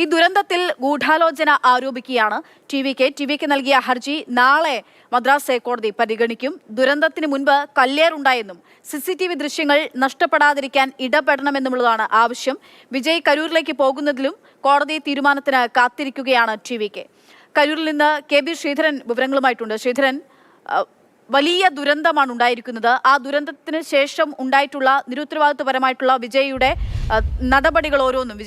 ഈ ദുരന്തത്തിൽ ഗൂഢാലോചന ആരോപിക്കുകയാണ് ടി.വി.കെ നൽകിയ ഹർജി നാളെ മദ്രാസ് ഹൈക്കോടതി പരിഗണിക്കും. ദുരന്തത്തിന് മുൻപ് കല്ലേറുണ്ടായെന്നും CCTV ദൃശ്യങ്ങൾ നഷ്ടപ്പെടാതിരിക്കാൻ ഇടപെടണമെന്നുള്ളതാണ് ആവശ്യം. വിജയ് കരൂരിലേക്ക് പോകുന്നതിലും കോടതി തീരുമാനത്തിന് കാത്തിരിക്കുകയാണ് ടി.വി.കെ. കരൂരിൽ നിന്ന് KB ശ്രീധരൻ വിവരങ്ങളുമായിട്ടുണ്ട്. ശ്രീധരൻ, വലിയ ദുരന്തമാണ് ഉണ്ടായിരിക്കുന്നത്. ആ ദുരന്തത്തിന് ശേഷം ഉണ്ടായിട്ടുള്ള നിരുത്തരവാദിത്വപരമായിട്ടുള്ള വിജയുടെ നടപടികൾ ഓരോന്നും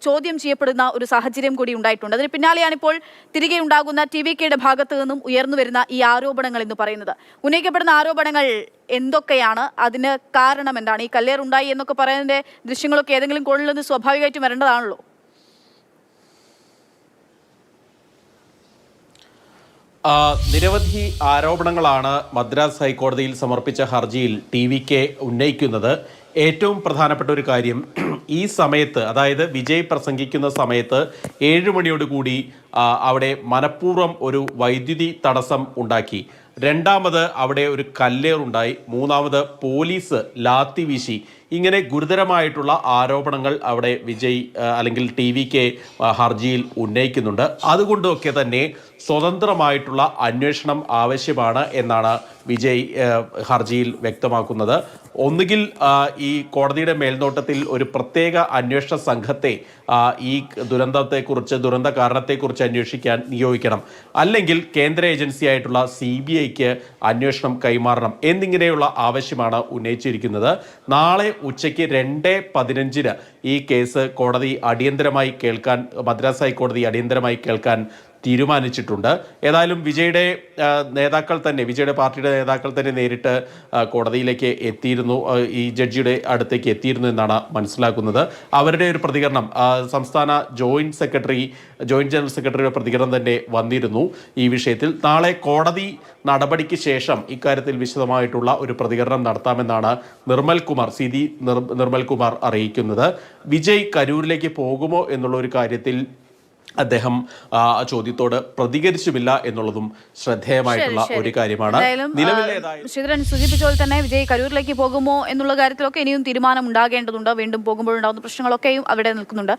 ചോദ്യം ചെയ്യപ്പെടുന്ന ഒരു സാഹചര്യം കൂടി ഉണ്ടായിട്ടുണ്ട്. അതിന് പിന്നാലെയാണ് ഇപ്പോൾ തിരികെ ഉണ്ടാകുന്ന ടി.വി.കെയുടെ ഭാഗത്തു നിന്നും ഉയർന്നു വരുന്ന ഈ ആരോപണങ്ങൾ എന്ന് പറയുന്നത്. ഉന്നയിക്കപ്പെടുന്ന ആരോപണങ്ങൾ എന്തൊക്കെയാണ്? അതിന് കാരണം എന്താണ്? ഈ കല്ലേറുണ്ടായി എന്നൊക്കെ പറയുന്നതിന്റെ ദൃശ്യങ്ങളൊക്കെ ഏതെങ്കിലും കോണിൽ നിന്ന് സ്വാഭാവികമായിട്ടും വരേണ്ടതാണല്ലോ. നിരവധി ആരോപണങ്ങളാണ് മദ്രാസ് ഹൈക്കോടതിയിൽ സമർപ്പിച്ച ഹർജിയിൽ ടി.വി.കെ ഉന്നയിക്കുന്നത്. ഏറ്റവും പ്രധാനപ്പെട്ട ഒരു കാര്യം, ഈ സമയത്ത്, അതായത് വിജയ് പ്രസംഗിക്കുന്ന സമയത്ത് 7 മണിയോടുകൂടി അവിടെ മനഃപൂർവ്വം ഒരു വൈദ്യുതി തടസ്സം ഉണ്ടാക്കി. രണ്ടാമത് അവിടെ ഒരു കല്ലേറുണ്ടായി. മൂന്നാമത് പോലീസ് ലാത്തി വീശി. ഇങ്ങനെ ഗുരുതരമായിട്ടുള്ള ആരോപണങ്ങൾ അവിടെ വിജയ് അല്ലെങ്കിൽ ടി.വി.കെ ഹർജിയിൽ ഉന്നയിക്കുന്നുണ്ട്. അതുകൊണ്ടൊക്കെ തന്നെ സ്വതന്ത്രമായിട്ടുള്ള അന്വേഷണം ആവശ്യമാണ് എന്നാണ് വിജയ് ഹർജിയിൽ വ്യക്തമാക്കുന്നത്. ഒന്നുകിൽ ഈ കോടതിയുടെ മേൽനോട്ടത്തിൽ ഒരു പ്രത്യേക അന്വേഷണ സംഘത്തെ ഈ ദുരന്ത കാരണത്തെക്കുറിച്ച് അന്വേഷിക്കാൻ നിയോഗിക്കണം, അല്ലെങ്കിൽ കേന്ദ്ര ഏജൻസിയായിട്ടുള്ള CBIക്ക് അന്വേഷണം കൈമാറണം എന്നിങ്ങനെയുള്ള ആവശ്യമാണ് ഉന്നയിച്ചിരിക്കുന്നത്. നാളെ ഉച്ചയ്ക്ക് 2:15 ഈ കേസ് കോടതി അടിയന്തരമായി കേൾക്കാൻ, മദ്രാസ് ഹൈക്കോടതി അടിയന്തരമായി കേൾക്കാൻ തീരുമാനിച്ചിട്ടുണ്ട്. ഏതായാലും വിജയുടെ പാർട്ടിയുടെ നേതാക്കൾ തന്നെ നേരിട്ട് കോടതിയിലേക്ക് എത്തിയിരുന്നു, ഈ ജഡ്ജിയുടെ അടുത്തേക്ക് എത്തിയിരുന്നു എന്നാണ് മനസ്സിലാക്കുന്നത്. അവരുടെ ഒരു പ്രതികരണം, സംസ്ഥാന ജോയിന്റ് ജനറൽ സെക്രട്ടറിയുടെ പ്രതികരണം തന്നെ വന്നിരുന്നു ഈ വിഷയത്തിൽ. നാളെ കോടതി നടപടിക്ക് ശേഷം ഇക്കാര്യത്തിൽ വിശദമായിട്ടുള്ള ഒരു പ്രതികരണം നടത്താമെന്നാണ് നിർമ്മൽ കുമാർ അറിയിക്കുന്നത്. വിജയ് കരൂരിലേക്ക് പോകുമോ എന്നുള്ള ഒരു കാര്യത്തിൽ അദ്ദേഹം ചോദ്യത്തോട് പ്രതികരിച്ചുമില്ല എന്നുള്ളതും ശ്രദ്ധേയമായിട്ടുള്ള ഒരു കാര്യമാണ്. ശ്രീധരൻ സൂചിപ്പിച്ച പോലെ തന്നെ വിജയ് കരൂരിലേക്ക് പോകുമോ എന്നുള്ള കാര്യത്തിലൊക്കെ ഇനിയും തീരുമാനം ഉണ്ടാകേണ്ടതുണ്ട്. വീണ്ടും പോകുമ്പോഴുണ്ടാകുന്ന പ്രശ്നങ്ങളൊക്കെയും അവിടെ നിൽക്കുന്നുണ്ട്.